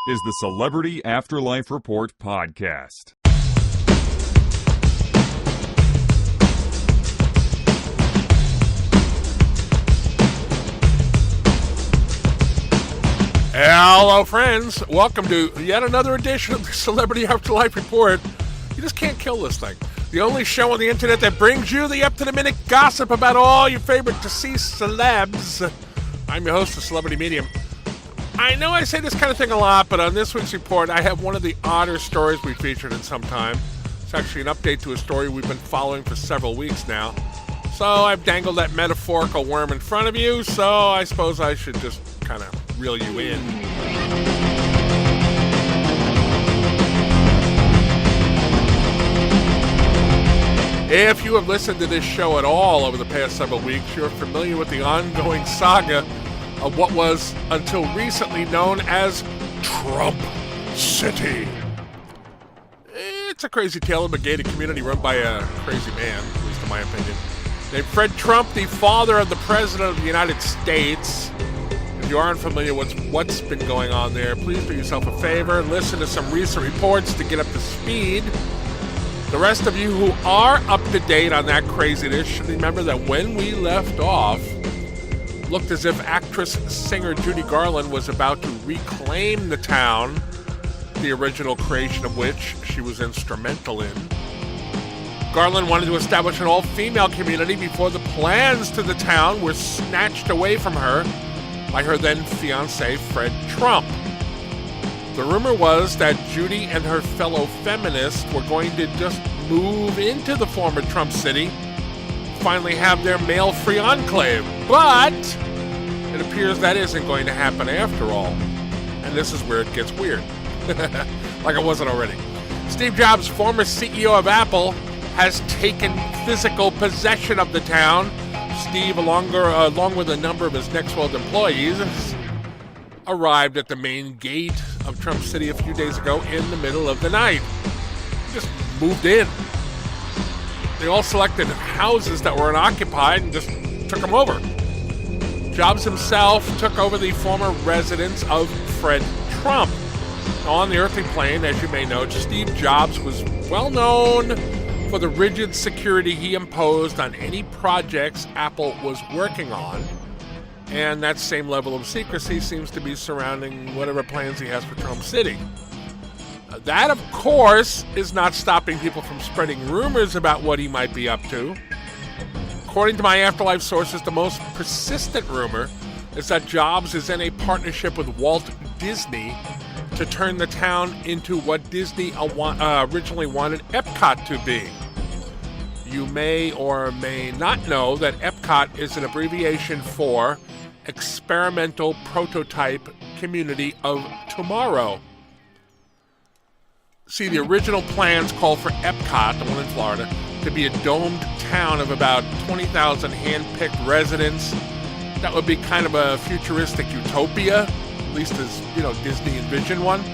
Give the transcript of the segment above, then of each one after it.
is the Celebrity Afterlife Report podcast. Hello, friends. Welcome to yet another edition of the Celebrity Afterlife Report. You just can't kill this thing. The only show on the internet that brings you the up-to-the-minute gossip about all your favorite deceased celebs. I'm your host, the Celebrity Medium. I know I say this kind of thing a lot, but on this week's report, I have one of the odder stories we featured in some time. It's actually an update to a story we've been following for several weeks now. So I've dangled that metaphorical worm in front of you, so I suppose I should just kind of reel you in. If you have listened to this show at all over the past several weeks, you're familiar with the ongoing saga of what was until recently known as Trump City. It's a crazy tale of a gated community run by a crazy man, at least in my opinion, named Fred Trump, the father of the President of the United States. If you aren't familiar with what's been going on there, please do yourself a favor and listen to some recent reports to get up to speed. The rest of you who are up to date on that craziness should remember that when we left off, it looked as if actress-singer Judy Garland was about to reclaim the town, the original creation of which she was instrumental in. Garland wanted to establish an all-female community before the plans to the town were snatched away from her by her then-fiancé, Fred Trump. The rumor was that Judy and her fellow feminists were going to just move into the former Trump City, finally have their male-free enclave. But it appears that isn't going to happen after all. And this is where it gets weird. Like it wasn't already. Steve Jobs, former CEO of Apple, has taken physical possession of the town. Steve, along with a number of his next-world employees, arrived at the main gate of Trump City a few days ago in the middle of the night. Just moved in. They all selected houses that were unoccupied and just took them over. Jobs himself took over the former residence of Fred Trump. Now, on the earthly plane, as you may know, Steve Jobs was well known for the rigid security he imposed on any projects Apple was working on. And that same level of secrecy seems to be surrounding whatever plans he has for Trump City. That, of course, is not stopping people from spreading rumors about what he might be up to. According to my Afterlife sources, the most persistent rumor is that Jobs is in a partnership with Walt Disney to turn the town into what Disney originally wanted Epcot to be. You may or may not know that Epcot is an abbreviation for Experimental Prototype Community of Tomorrow. See, the original plans called for Epcot, the one in Florida, to be a domed town of about 20,000 hand-picked residents. That would be kind of a futuristic utopia, at least as, Disney envisioned one.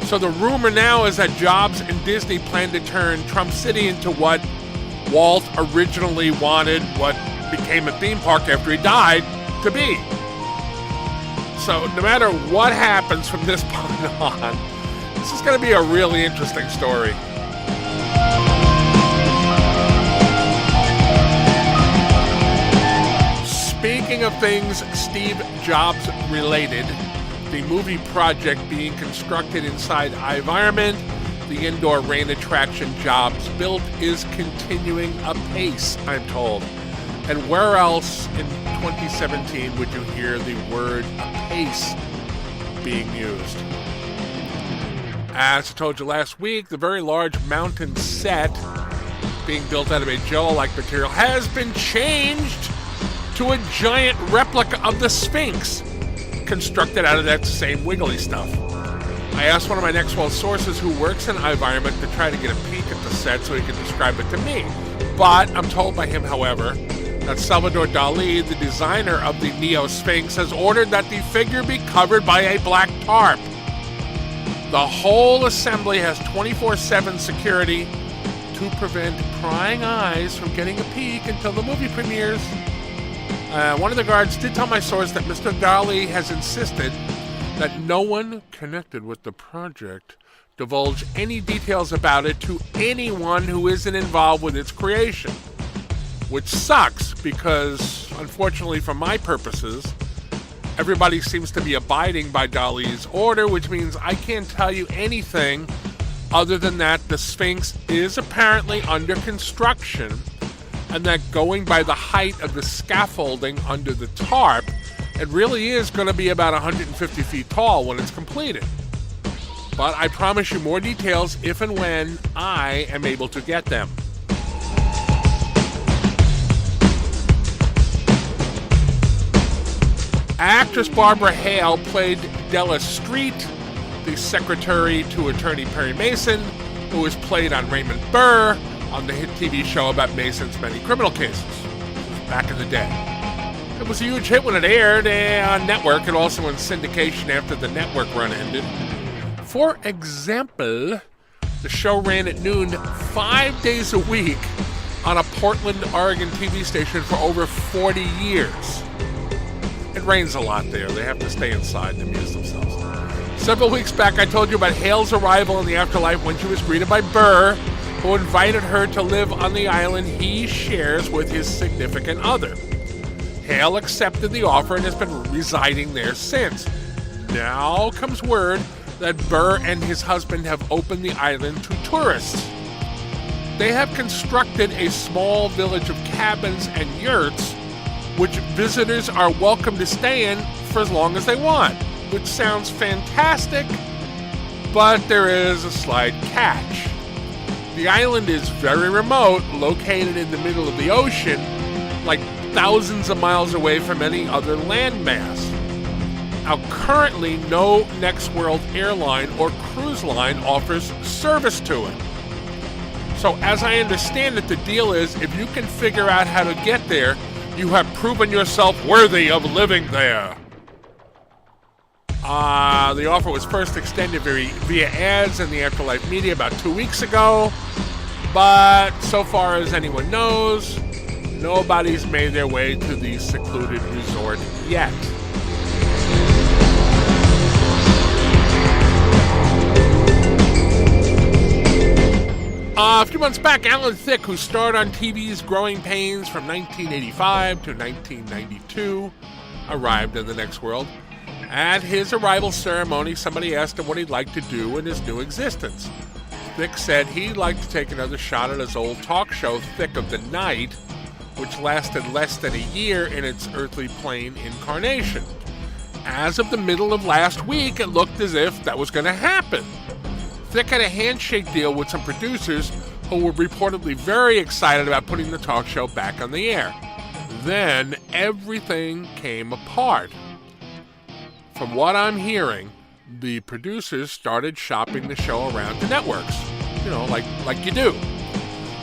So the rumor now is that Jobs and Disney plan to turn Trump City into what Walt originally wanted, what became a theme park after he died, to be. So no matter what happens from this point on, this is going to be a really interesting story. Speaking of things Steve Jobs related, the movie project being constructed inside iVironment, the indoor rain attraction Jobs built, is continuing apace, I'm told. And where else in 2017 would you hear the word apace being used? As I told you last week, the very large mountain set being built out of a gel-like material has been changed to a giant replica of the Sphinx, constructed out of that same wiggly stuff. I asked one of my next-world sources who works in iVironment to try to get a peek at the set so he could describe it to me. But I'm told by him, however, that Salvador Dali, the designer of the Neo-Sphinx, has ordered that the figure be covered by a black tarp. The whole assembly has 24/7 security to prevent prying eyes from getting a peek until the movie premieres. One of the guards did tell my source that Mr. Dali has insisted that no one connected with the project divulge any details about it to anyone who isn't involved with its creation. Which sucks because, unfortunately for my purposes, everybody seems to be abiding by Dali's order, which means I can't tell you anything other than that the Sphinx is apparently under construction and that going by the height of the scaffolding under the tarp, it really is going to be about 150 feet tall when it's completed. But I promise you more details if and when I am able to get them. Actress Barbara Hale played Della Street, the secretary to attorney Perry Mason, who was played on Raymond Burr on the hit TV show about Mason's many criminal cases back in the day. It was a huge hit when it aired on network and also in syndication after the network run ended. For example, the show ran at noon 5 days a week on a Portland, Oregon TV station for over 40 years. It rains a lot there. They have to stay inside and amuse themselves. Several weeks back, I told you about Hale's arrival in the afterlife when she was greeted by Burr, who invited her to live on the island he shares with his significant other. Hale accepted the offer and has been residing there since. Now comes word that Burr and his husband have opened the island to tourists. They have constructed a small village of cabins and yurts, which visitors are welcome to stay in for as long as they want, which sounds fantastic, but there is a slight catch. The island is very remote, located in the middle of the ocean, like thousands of miles away from any other landmass. Now, currently, no Next World airline or cruise line offers service to it. So, as I understand it, the deal is if you can figure out how to get there, you have proven yourself worthy of living there. The offer was first extended via ads in the Afterlife media about 2 weeks ago, but so far as anyone knows, nobody's made their way to the secluded resort yet. A few months back, Alan Thicke, who starred on TV's Growing Pains from 1985 to 1992, arrived in the Next World. At his arrival ceremony, somebody asked him what he'd like to do in his new existence. Thicke said he'd like to take another shot at his old talk show, Thicke of the Night, which lasted less than a year in its earthly plane incarnation. As of the middle of last week, it looked as if that was going to happen. Thicke had a handshake deal with some producers who were reportedly very excited about putting the talk show back on the air. Then everything came apart. From what I'm hearing, the producers started shopping the show around to networks. You know, like you do.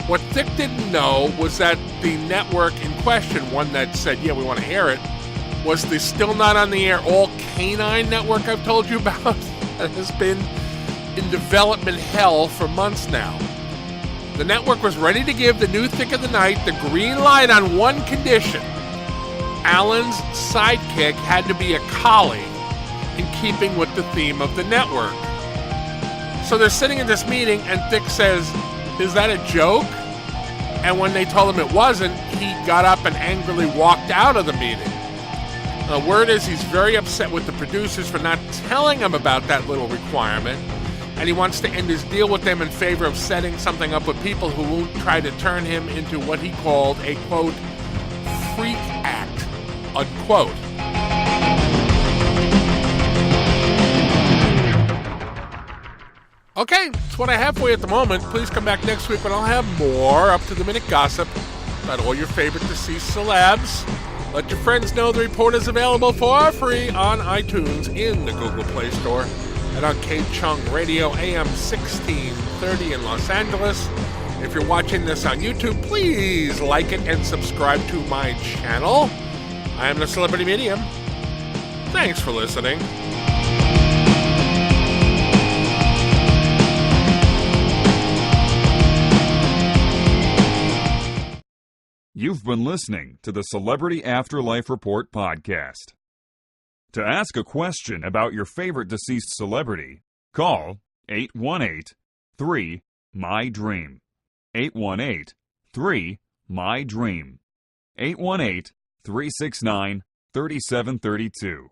What Thicke didn't know was that the network in question, one that said, yeah, we want to air it, was the still not on the air all canine network I've told you about that has been in development hell for months now. The network was ready to give the new Thicke of the Night the green light on one condition. Alan's sidekick had to be a collie, in keeping with the theme of the network. So they're sitting in this meeting and Thicke says, "Is that a joke?" And when they told him it wasn't, he got up and angrily walked out of the meeting. The word is he's very upset with the producers for not telling him about that little requirement, and he wants to end his deal with them in favor of setting something up with people who won't try to turn him into what he called a, quote, freak act, unquote. Okay, that's what I have for you at the moment. Please come back next week when I'll have more up-to-the-minute gossip about all your favorite deceased celebs. Let your friends know the report is available for free on iTunes, in the Google Play Store, and on K-Chung Radio AM 1630 in Los Angeles. If you're watching this on YouTube, please like it and subscribe to my channel. I am the Celebrity Medium. Thanks for listening. You've been listening to the Celebrity Afterlife Report podcast. To ask a question about your favorite deceased celebrity, call 818-3-MY-DREAM. 818-3-MY-DREAM. 818-369-3732.